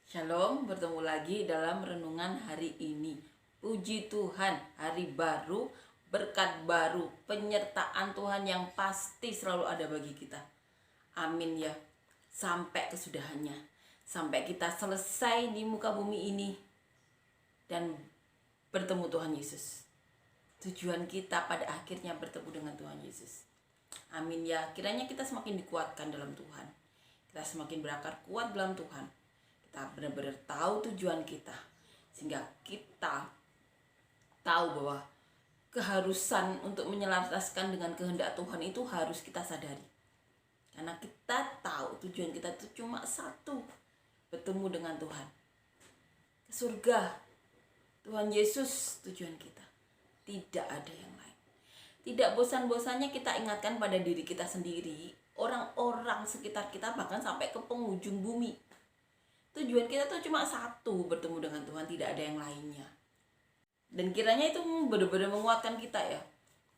Shalom, bertemu lagi dalam renungan hari ini. Puji Tuhan, hari baru, berkat baru, penyertaan Tuhan yang pasti selalu ada bagi kita. Amin ya. Sampai kesudahannya, sampai kita selesai di muka bumi ini dan bertemu Tuhan Yesus. Tujuan kita pada akhirnya bertemu dengan Tuhan Yesus. Amin ya. Kiranya kita semakin dikuatkan dalam Tuhan. Kita semakin berakar kuat dalam Tuhan. Kita benar-benar tahu tujuan kita, sehingga kita tahu bahwa keharusan untuk menyelaraskan dengan kehendak Tuhan itu harus kita sadari. Karena kita tahu tujuan kita itu cuma satu, bertemu dengan Tuhan, ke surga. Tuhan Yesus tujuan kita, tidak ada yang lain. Tidak bosan-bosannya kita ingatkan pada diri kita sendiri, orang-orang sekitar kita, bahkan sampai ke penghujung bumi. Tujuan kita tuh cuma satu, bertemu dengan Tuhan, tidak ada yang lainnya. Dan kiranya itu benar-benar menguatkan kita ya,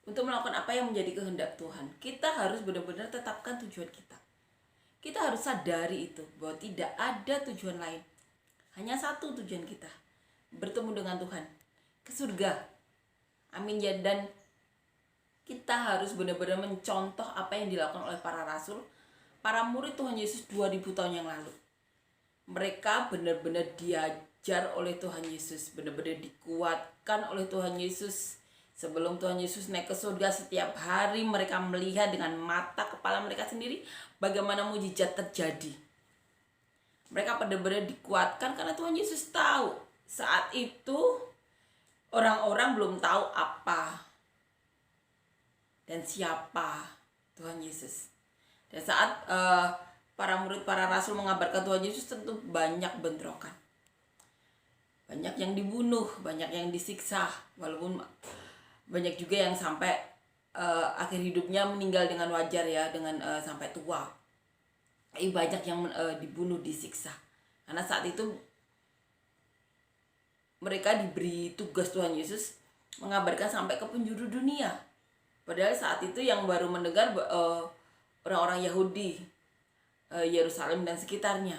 untuk melakukan apa yang menjadi kehendak Tuhan. Kita harus benar-benar tetapkan tujuan kita. Kita harus sadari itu, bahwa tidak ada tujuan lain. Hanya satu tujuan kita, bertemu dengan Tuhan, ke surga. Amin ya. Dan kita harus benar-benar mencontoh apa yang dilakukan oleh para rasul, para murid Tuhan Yesus 2000 tahun yang lalu. Mereka benar-benar diajar oleh Tuhan Yesus, benar-benar dikuatkan oleh Tuhan Yesus. Sebelum Tuhan Yesus naik ke surga, setiap hari mereka melihat dengan mata kepala mereka sendiri bagaimana mujizat terjadi. Mereka benar-benar dikuatkan karena Tuhan Yesus tahu saat itu orang-orang belum tahu apa dan siapa Tuhan Yesus. Dan saat para murid, para rasul mengabarkan Tuhan Yesus, tentu banyak bentrokan. Banyak yang dibunuh, banyak yang disiksa. Walaupun banyak juga yang sampai akhir hidupnya meninggal dengan wajar ya, dengan sampai tua. Tapi banyak yang dibunuh, disiksa. Karena saat itu mereka diberi tugas Tuhan Yesus mengabarkan sampai ke penjuru dunia. Padahal saat itu yang baru mendengar orang-orang Yahudi, Yerusalem dan sekitarnya.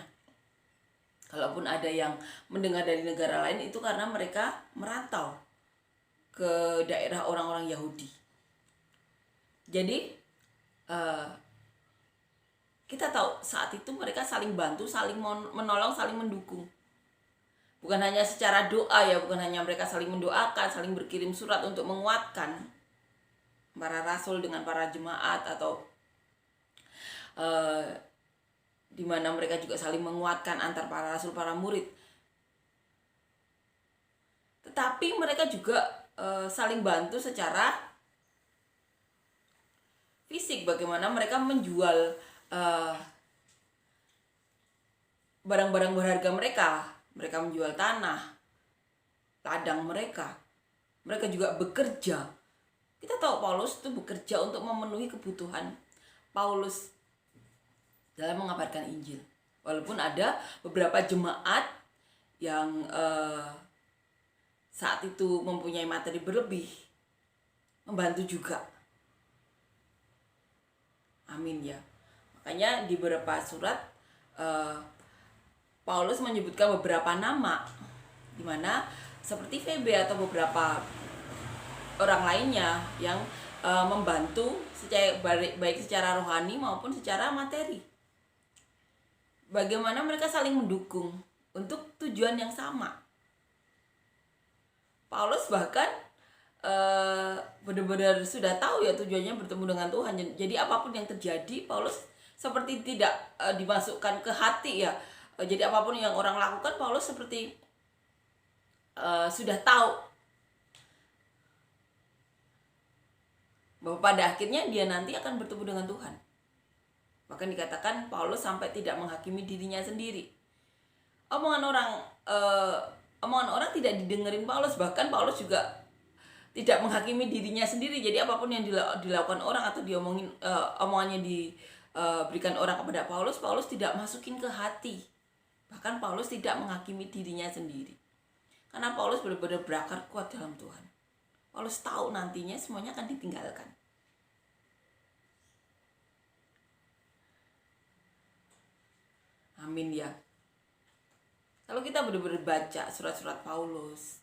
Kalaupun ada yang mendengar dari negara lain, itu karena mereka merantau ke daerah orang-orang Yahudi. Jadi kita tahu saat itu mereka saling bantu, saling menolong, saling mendukung. Bukan hanya secara doa ya, bukan hanya mereka saling mendoakan, saling berkirim surat untuk menguatkan para rasul dengan para jemaat, atau di mana mereka juga saling menguatkan antar para rasul, para murid. Tetapi mereka juga saling bantu secara fisik. Bagaimana mereka menjual barang-barang berharga mereka. Mereka menjual tanah, ladang mereka. Mereka juga bekerja. Kita tahu Paulus itu bekerja untuk memenuhi kebutuhan Paulus dalam mengabarkan Injil. Walaupun ada beberapa jemaat yang saat itu mempunyai materi berlebih, membantu juga. Amin ya. Makanya di beberapa surat Paulus menyebutkan beberapa nama, di mana seperti Febe atau beberapa orang lainnya yang membantu baik secara rohani maupun secara materi. Bagaimana mereka saling mendukung untuk tujuan yang sama. Paulus bahkan benar-benar sudah tahu ya tujuannya bertemu dengan Tuhan. Jadi apapun yang terjadi, Paulus seperti tidak dimasukkan ke hati ya. Jadi apapun yang orang lakukan, Paulus seperti sudah tahu bahwa pada akhirnya dia nanti akan bertemu dengan Tuhan. Bahkan dikatakan Paulus sampai tidak menghakimi dirinya sendiri. Omongan orang tidak didengerin Paulus. Bahkan Paulus juga tidak menghakimi dirinya sendiri. Jadi apapun yang dilakukan orang atau omongannya diberikan orang kepada Paulus, Paulus tidak masukin ke hati. Bahkan Paulus tidak menghakimi dirinya sendiri. Karena Paulus benar-benar berakar kuat dalam Tuhan. Paulus tahu nantinya semuanya akan ditinggalkan. Amin ya. Kalau kita benar-benar baca surat-surat Paulus,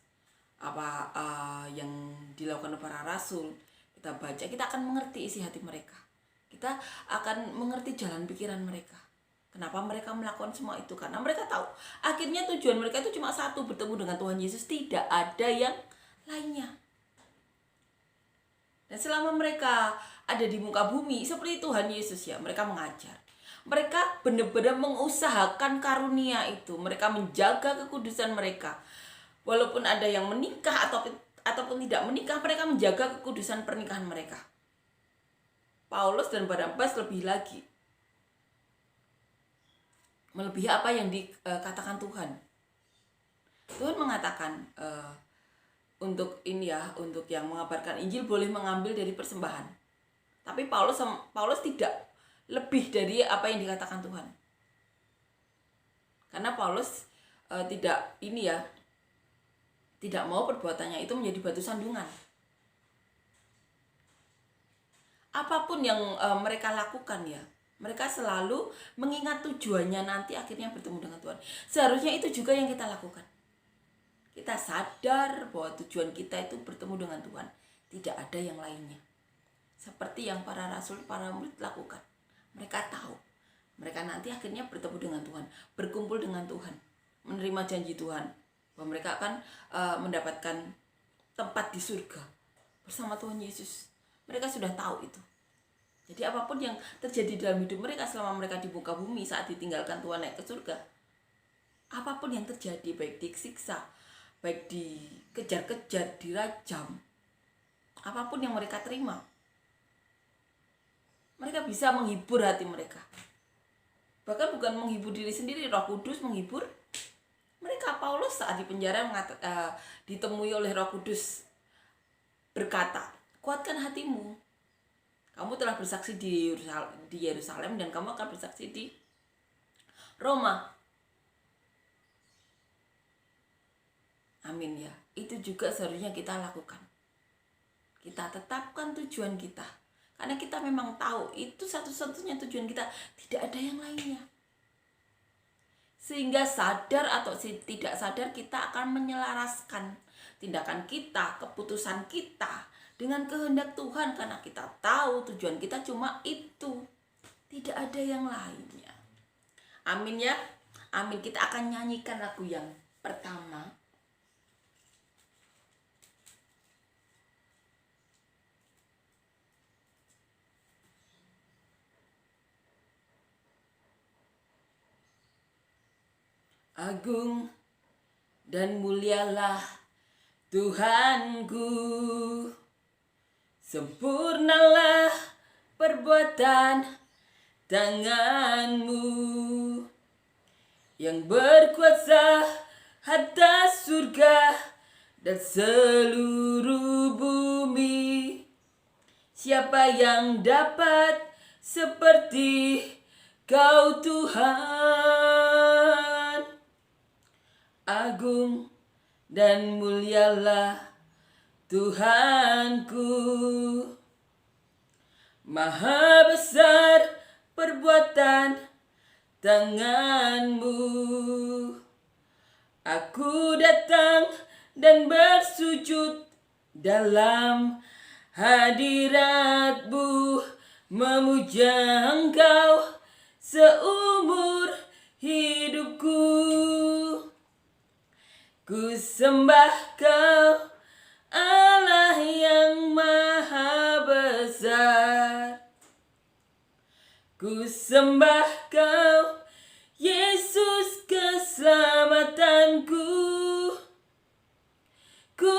yang dilakukan oleh para rasul, kita baca, kita akan mengerti isi hati mereka. Kita akan mengerti jalan pikiran mereka. Kenapa mereka melakukan semua itu? Karena mereka tahu akhirnya tujuan mereka itu cuma satu, bertemu dengan Tuhan Yesus, tidak ada yang lainnya. Dan selama mereka ada di muka bumi seperti Tuhan Yesus ya, mereka mengajar. Mereka benar-benar mengusahakan karunia itu. Mereka menjaga kekudusan mereka. Walaupun ada yang menikah ataupun tidak menikah, mereka menjaga kekudusan pernikahan mereka. Paulus dan Barnabas lebih lagi, melebihi apa yang dikatakan Tuhan. Tuhan mengatakan untuk yang mengabarkan Injil boleh mengambil dari persembahan. Tapi Paulus tidak lebih dari apa yang dikatakan Tuhan. Karena Paulus tidak mau perbuatannya itu menjadi batu sandungan. Apapun yang mereka lakukan ya, mereka selalu mengingat tujuannya nanti akhirnya bertemu dengan Tuhan. Seharusnya itu juga yang kita lakukan. Kita sadar bahwa tujuan kita itu bertemu dengan Tuhan, tidak ada yang lainnya. Seperti yang para rasul, para murid lakukan. Mereka tahu, mereka nanti akhirnya bertemu dengan Tuhan, berkumpul dengan Tuhan, menerima janji Tuhan, bahwa mereka akan mendapatkan tempat di surga bersama Tuhan Yesus. Mereka sudah tahu itu. Jadi apapun yang terjadi dalam hidup mereka selama mereka di muka bumi saat ditinggalkan Tuhan naik ke surga, apapun yang terjadi, baik disiksa, baik dikejar-kejar, dirajam, apapun yang mereka terima, mereka bisa menghibur hati mereka. Bahkan bukan menghibur diri sendiri, Roh Kudus menghibur mereka. Paulus saat di penjara ditemui oleh Roh Kudus berkata, kuatkan hatimu. Kamu telah bersaksi di Yerusalem dan kamu akan bersaksi di Roma. Amin ya. Itu juga seharusnya kita lakukan. Kita tetapkan tujuan kita. Karena kita memang tahu itu satu-satunya tujuan kita, tidak ada yang lainnya. Sehingga sadar atau tidak sadar kita akan menyelaraskan tindakan kita, keputusan kita dengan kehendak Tuhan, karena kita tahu tujuan kita cuma itu, tidak ada yang lainnya. Amin ya. Amin. Kita akan nyanyikan lagu yang pertama. Agung dan mulialah Tuhanku, sempurnalah perbuatan tanganmu yang berkuasa atas surga dan seluruh bumi. Siapa yang dapat seperti Kau Tuhan? Agung dan mulialah Tuhanku, maha besar perbuatan tanganmu. Aku datang dan bersujud dalam hadirat-Mu, memuja Engkau seumur hidupku. Ku sembah Kau, Allah yang maha besar. Ku sembah Kau, Yesus keselamatanku. Ku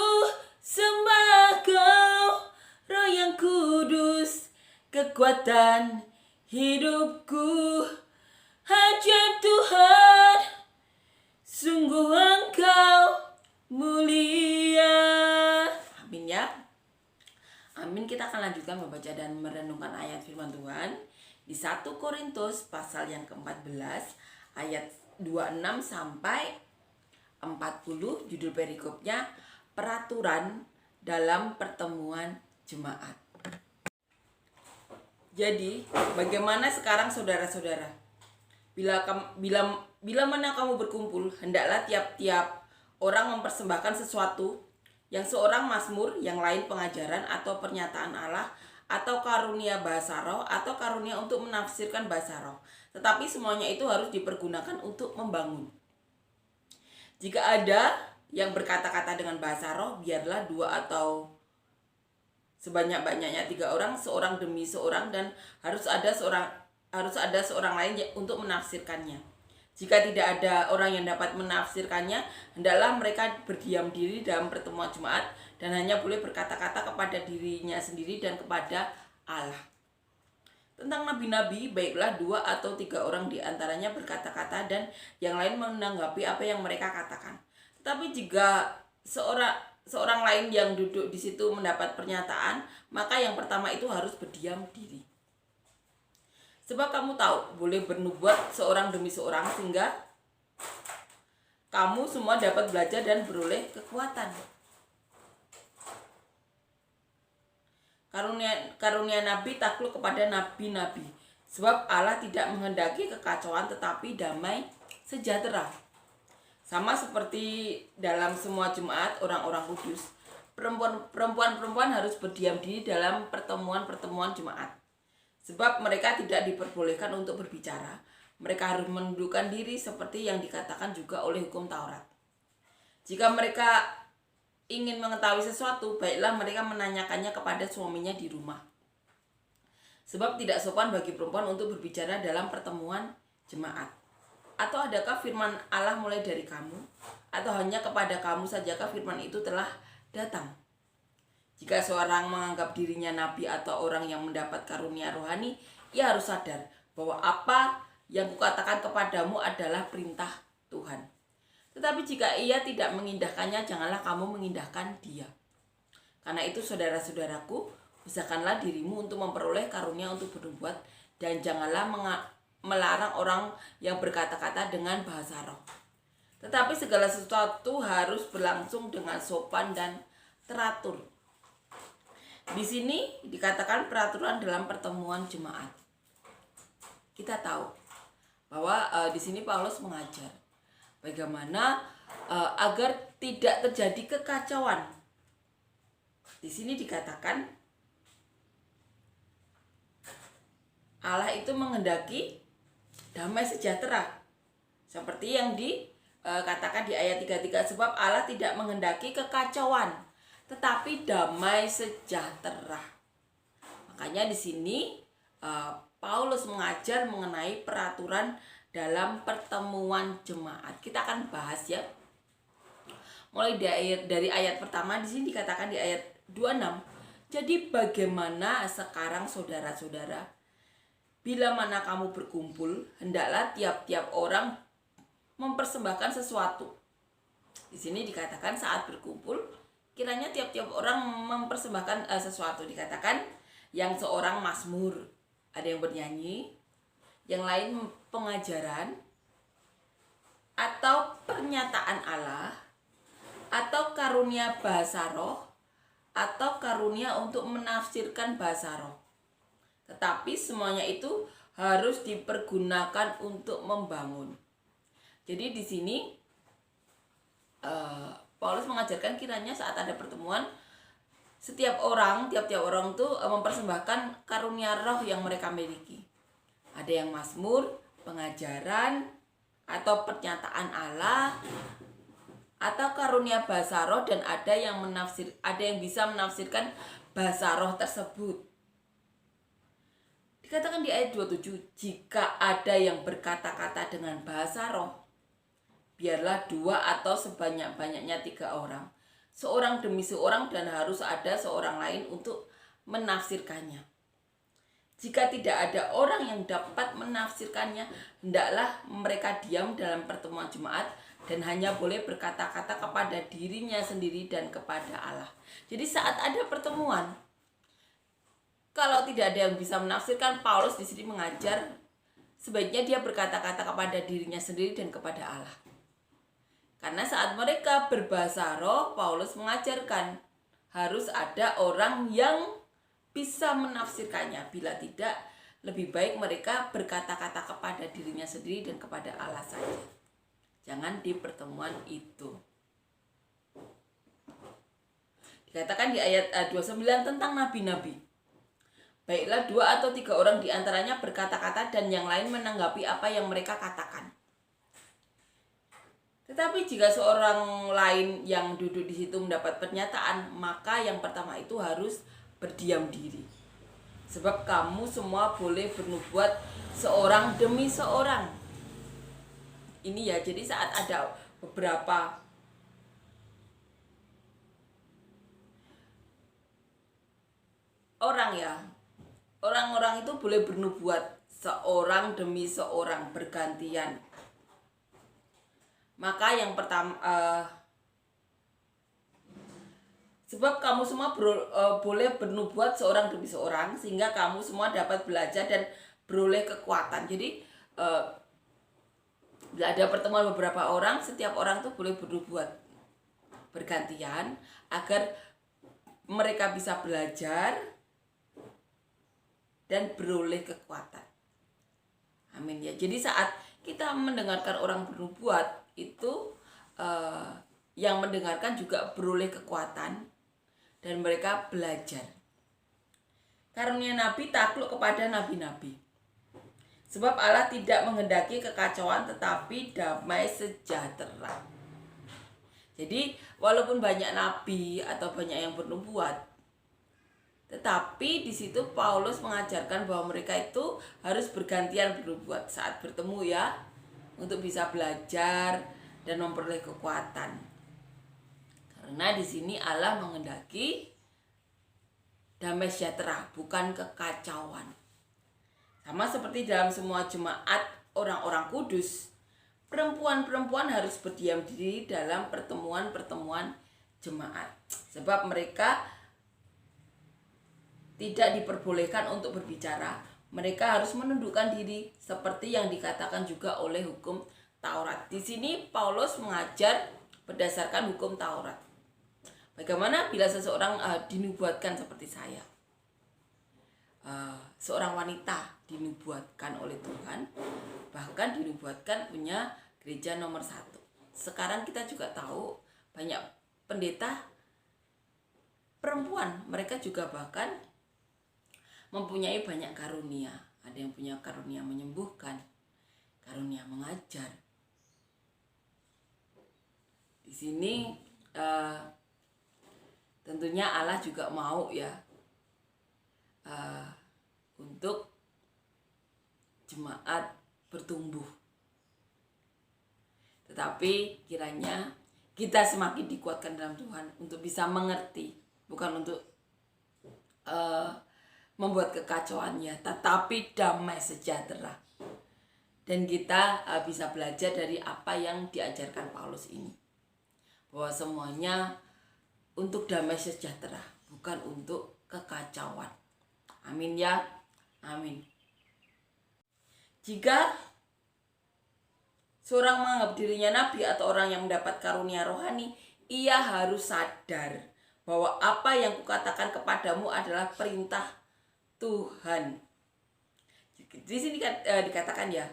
sembah Kau, Roh yang kudus, kekuatan hidupku. Ajaib Tuhan, sungguh Engkau mulia. Amin ya. Amin. Kita akan lanjutkan membaca dan merenungkan ayat firman Tuhan di 1 Korintus pasal yang ke-14 ayat 26 sampai 40. Judul perikopnya peraturan dalam pertemuan jemaat. Jadi bagaimana sekarang saudara-saudara? Bila mana kamu berkumpul, hendaklah tiap-tiap orang mempersembahkan sesuatu, yang seorang mazmur, yang lain pengajaran atau pernyataan Allah, atau karunia bahasa roh, atau karunia untuk menafsirkan bahasa roh. Tetapi semuanya itu harus dipergunakan untuk membangun. Jika ada yang berkata-kata dengan bahasa roh, biarlah 2 atau sebanyak-banyaknya 3 orang, seorang demi seorang, dan harus ada seorang lain untuk menafsirkannya. Jika tidak ada orang yang dapat menafsirkannya, hendaklah mereka berdiam diri dalam pertemuan jemaat dan hanya boleh berkata-kata kepada dirinya sendiri dan kepada Allah. Tentang nabi-nabi, baiklah 2 atau 3 orang di antaranya berkata-kata dan yang lain menanggapi apa yang mereka katakan. Tetapi jika seorang lain yang duduk di situ mendapat pernyataan, maka yang pertama itu harus berdiam diri. Sebab kamu tahu, boleh bernubuat seorang demi seorang, sehingga kamu semua dapat belajar dan beroleh kekuatan. Karunia nabi takluk kepada nabi-nabi, sebab Allah tidak menghendaki kekacauan tetapi damai sejahtera. Sama seperti dalam semua jemaat orang-orang kudus, perempuan-perempuan harus berdiam diri dalam pertemuan-pertemuan jemaat. Sebab mereka tidak diperbolehkan untuk berbicara. Mereka harus menundukkan diri seperti yang dikatakan juga oleh hukum Taurat. Jika mereka ingin mengetahui sesuatu, baiklah mereka menanyakannya kepada suaminya di rumah. Sebab tidak sopan bagi perempuan untuk berbicara dalam pertemuan jemaat. Atau adakah firman Allah mulai dari kamu? Atau hanya kepada kamu sajakah firman itu telah datang? Jika seorang menganggap dirinya nabi atau orang yang mendapat karunia rohani, ia harus sadar bahwa apa yang kukatakan kepadamu adalah perintah Tuhan. Tetapi jika ia tidak mengindahkannya, janganlah kamu mengindahkan dia. Karena itu saudara-saudaraku, usahakanlah dirimu untuk memperoleh karunia untuk bernubuat, dan janganlah melarang orang yang berkata-kata dengan bahasa roh. Tetapi segala sesuatu harus berlangsung dengan sopan dan teratur. Di sini dikatakan peraturan dalam pertemuan jemaat. Kita tahu bahwa di sini Paulus mengajar bagaimana agar tidak terjadi kekacauan. Di sini dikatakan Allah itu menghendaki damai sejahtera. Seperti yang dikatakan di ayat 33, sebab Allah tidak menghendaki kekacauan, tetapi damai sejahtera. Makanya di sini Paulus mengajar mengenai peraturan dalam pertemuan jemaat. Kita akan bahas ya. Mulai dari ayat pertama, di sini dikatakan di ayat 26. Jadi bagaimana sekarang saudara-saudara? Bila mana kamu berkumpul, hendaklah tiap-tiap orang mempersembahkan sesuatu. Di sini dikatakan saat berkumpul, kiranya tiap-tiap orang mempersembahkan sesuatu. Dikatakan yang seorang mazmur, ada yang bernyanyi, yang lain pengajaran, atau pernyataan Allah, atau karunia bahasa roh, atau karunia untuk menafsirkan bahasa roh. Tetapi semuanya itu harus dipergunakan untuk membangun. Jadi di sini Paulus mengajarkan kiranya saat ada pertemuan, tiap-tiap orang tuh mempersembahkan karunia roh yang mereka miliki. Ada yang mazmur, pengajaran, atau pernyataan Allah, atau karunia bahasa roh, dan ada yang bisa menafsirkan bahasa roh tersebut. Dikatakan di ayat 27, jika ada yang berkata-kata dengan bahasa roh, biarlah 2 atau sebanyak-banyaknya 3 orang, seorang demi seorang, dan harus ada seorang lain untuk menafsirkannya. Jika tidak ada orang yang dapat menafsirkannya, hendaklah mereka diam dalam pertemuan jemaat dan hanya boleh berkata-kata kepada dirinya sendiri dan kepada Allah. Jadi saat ada pertemuan, kalau tidak ada yang bisa menafsirkan, Paulus di sini mengajar sebaiknya dia berkata-kata kepada dirinya sendiri dan kepada Allah. Karena saat mereka berbahasa roh, Paulus mengajarkan harus ada orang yang bisa menafsirkannya. Bila tidak, lebih baik mereka berkata-kata kepada dirinya sendiri dan kepada Allah saja. Jangan di pertemuan itu. Dikatakan di ayat 29 tentang nabi-nabi. Baiklah 2 atau 3 orang di antaranya berkata-kata dan yang lain menanggapi apa yang mereka katakan. Tetapi jika seorang lain yang duduk di situ mendapat pernyataan, maka yang pertama itu harus berdiam diri. Sebab kamu semua boleh bernubuat seorang demi seorang. Ini ya, jadi saat ada beberapa orang ya, orang-orang itu boleh bernubuat seorang demi seorang bergantian. Maka yang pertama sebab kamu semua boleh bernubuat seorang demi seorang sehingga kamu semua dapat belajar dan beroleh kekuatan. Jadi bila ada pertemuan beberapa orang, setiap orang tuh boleh bernubuat bergantian agar mereka bisa belajar dan beroleh kekuatan. Amin ya. Jadi saat kita mendengarkan orang bernubuat itu yang mendengarkan juga beroleh kekuatan dan mereka belajar. Karunia nabi takluk kepada nabi-nabi. Sebab Allah tidak menghendaki kekacauan tetapi damai sejahtera. Jadi walaupun banyak nabi atau banyak yang bernubuat, tetapi di situ Paulus mengajarkan bahwa mereka itu harus bergantian bernubuat saat bertemu ya, untuk bisa belajar dan memperoleh kekuatan. Karena di sini Allah menghendaki damai sejahtera, bukan kekacauan. Sama seperti dalam semua jemaat orang-orang kudus, perempuan-perempuan harus berdiam diri dalam pertemuan-pertemuan jemaat. Sebab mereka tidak diperbolehkan untuk berbicara. Mereka harus menundukkan diri seperti yang dikatakan juga oleh hukum Taurat. Di sini Paulus mengajar berdasarkan hukum Taurat. Bagaimana bila seseorang dinubuatkan seperti saya? Seorang wanita dinubuatkan oleh Tuhan, bahkan dinubuatkan punya gereja nomor 1. Sekarang kita juga tahu banyak pendeta perempuan, mereka juga bahkan mempunyai banyak karunia. Ada yang punya karunia menyembuhkan, karunia mengajar. Di sini tentunya Allah juga mau ya untuk jemaat bertumbuh. Tetapi kiranya kita semakin dikuatkan dalam Tuhan untuk bisa mengerti, bukan untuk membuat kekacauannya, tetapi damai sejahtera. Dan kita bisa belajar dari apa yang diajarkan Paulus ini, bahwa semuanya untuk damai sejahtera, bukan untuk kekacauan. Amin ya, amin. Jika seorang menganggap dirinya nabi atau orang yang mendapat karunia rohani, ia harus sadar bahwa apa yang kukatakan kepadamu adalah perintah Tuhan. Di sini dikatakan ya,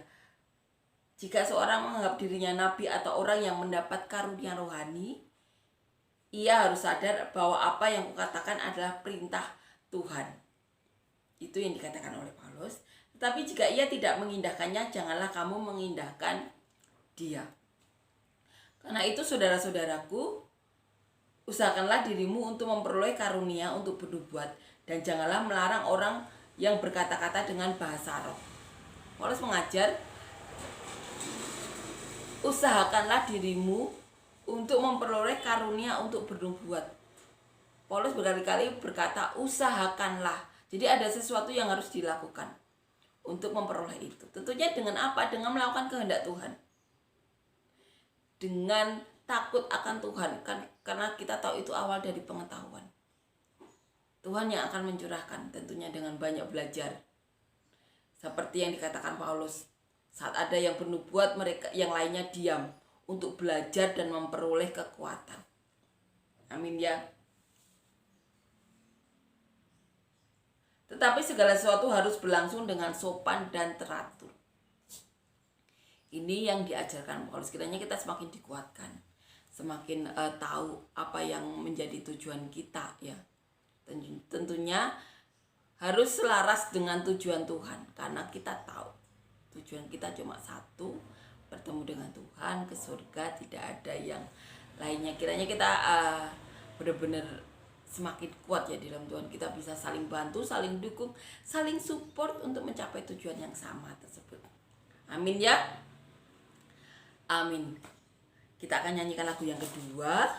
jika seorang menganggap dirinya nabi atau orang yang mendapat karunia rohani, ia harus sadar bahwa apa yang kukatakan adalah perintah Tuhan. Itu yang dikatakan oleh Paulus. Tetapi jika ia tidak mengindahkannya, janganlah kamu mengindahkan dia. Karena itu saudara-saudaraku, usahakanlah dirimu untuk memperoleh karunia untuk bernubuat, dan janganlah melarang orang yang berkata-kata dengan bahasa roh. Paulus mengajar, usahakanlah dirimu untuk memperoleh karunia untuk bernubuat. Paulus berkali-kali berkata usahakanlah. Jadi ada sesuatu yang harus dilakukan untuk memperoleh itu. Tentunya dengan apa? Dengan melakukan kehendak Tuhan. Dengan takut akan Tuhan, kan, karena kita tahu itu awal dari pengetahuan. Tuhan yang akan mencurahkan, tentunya dengan banyak belajar. Seperti yang dikatakan Paulus, saat ada yang bernubuat, mereka yang lainnya diam untuk belajar dan memperoleh kekuatan. Amin ya. Tetapi segala sesuatu harus berlangsung dengan sopan dan teratur. Ini yang diajarkan Paulus. Kiranya kita semakin dikuatkan, semakin tahu apa yang menjadi tujuan kita ya. Tentunya harus selaras dengan tujuan Tuhan, karena kita tahu tujuan kita cuma satu, bertemu dengan Tuhan ke surga, tidak ada yang lainnya. Kiranya kita benar-benar semakin kuat ya di dalam Tuhan. Kita bisa saling bantu, saling dukung, saling support untuk mencapai tujuan yang sama tersebut. Amin ya. Amin. Kita akan nyanyikan lagu yang kedua.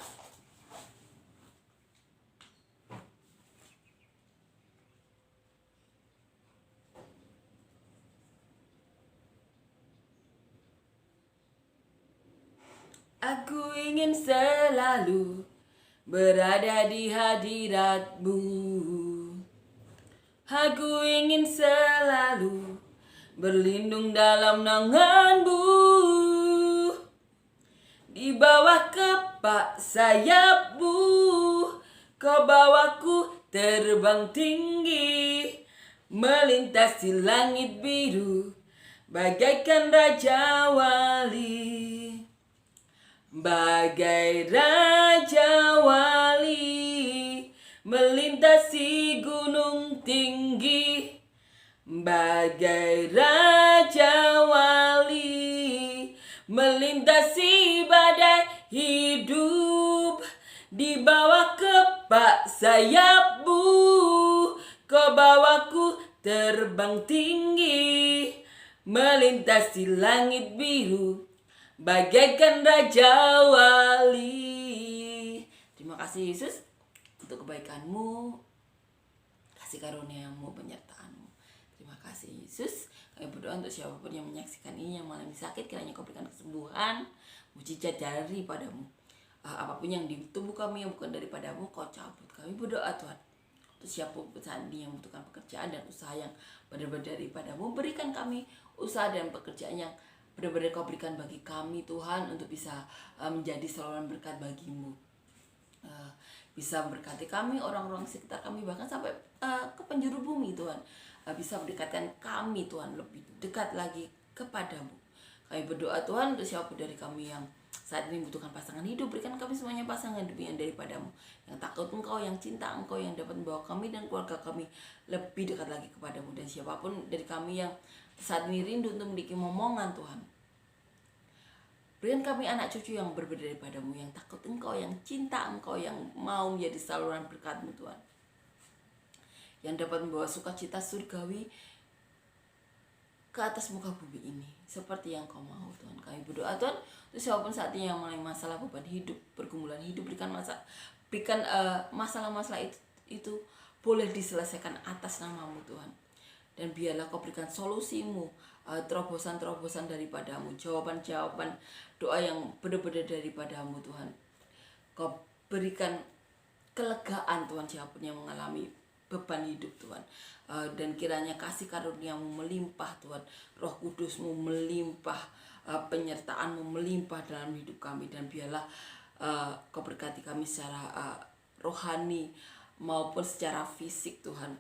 Aku ingin selalu berada di hadirat-Mu. Aku ingin selalu berlindung dalam naungan-Mu. Di bawah kepak sayap-Mu, Kau bawaku terbang tinggi, melintasi langit biru, bagaikan Raja Wali. Bagai Raja Wali, melintasi gunung tinggi. Bagai Raja Wali, melintasi badai hidup. Di bawah kepak sayap-Mu, Kau bawaku terbang tinggi, melintasi langit biru, bagaikan Raja Wali. Terima kasih Yesus untuk kebaikan-Mu, kasih karunia-Mu, penyertaan-Mu. Terima kasih Yesus. Kami berdoa untuk siapapun yang menyaksikan ini, yang mengalami sakit, kiranya Kau berikan kesembuhan, mujizat daripada-Mu. Apapun yang di tubuh kami yang bukan daripada-Mu, Kau cabut. Kami berdoa Tuhan, untuk siapapun saat ini yang membutuhkan pekerjaan dan usaha yang benar-benar daripada-Mu, berikan kami usaha dan pekerjaan yang benar-benar Kau berikan bagi kami Tuhan, untuk bisa menjadi saluran berkat bagi-Mu, bisa memberkati kami, orang-orang sekitar kami, bahkan sampai ke penjuru bumi Tuhan, bisa mendekatkan kami Tuhan lebih dekat lagi kepada-Mu. Kami berdoa Tuhan untuk siapapun dari kami yang saat ini membutuhkan pasangan hidup, berikan kami semuanya pasangan hidup yang daripada-Mu, yang takut Engkau, yang cinta Engkau, yang dapat membawa kami dan keluarga kami lebih dekat lagi kepada-Mu. Dan siapapun dari kami yang saat ini rindu untuk memiliki momongan Tuhan, berikan kami anak cucu yang berbeda daripada-Mu, yang takut Engkau, yang cinta Engkau, yang mau menjadi saluran berkat-Mu Tuhan, yang dapat membawa sukacita surgawi ke atas muka bumi ini, seperti yang Kau mau Tuhan. Kami berdoa Tuhan untuk siapapun saat ini yang mengalami masalah, beban hidup, pergumulan hidup, berikan masalah-masalah itu boleh diselesaikan atas nama-Mu Tuhan. Dan biarlah Kau berikan solusi-Mu, terobosan-terobosan daripada-Mu, jawaban-jawaban doa yang benar-benar daripada-Mu Tuhan. Kau berikan kelegaan Tuhan siapapun yang mengalami beban hidup Tuhan, dan kiranya kasih karunia-Mu melimpah Tuhan, Roh Kudus-Mu melimpah, penyertaan-Mu melimpah dalam hidup kami. Dan biarlah Kau berkati kami secara rohani maupun secara fisik Tuhan.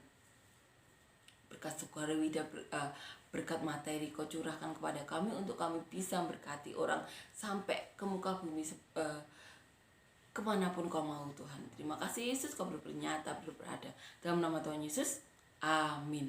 Berkat sukarawi dan berkat materi Kau curahkan kepada kami, untuk kami bisa berkati orang sampai ke muka bumi, kemanapun Kau mau Tuhan. Terima kasih Yesus, Kau bernyata berada. Dalam nama Tuhan Yesus, amin.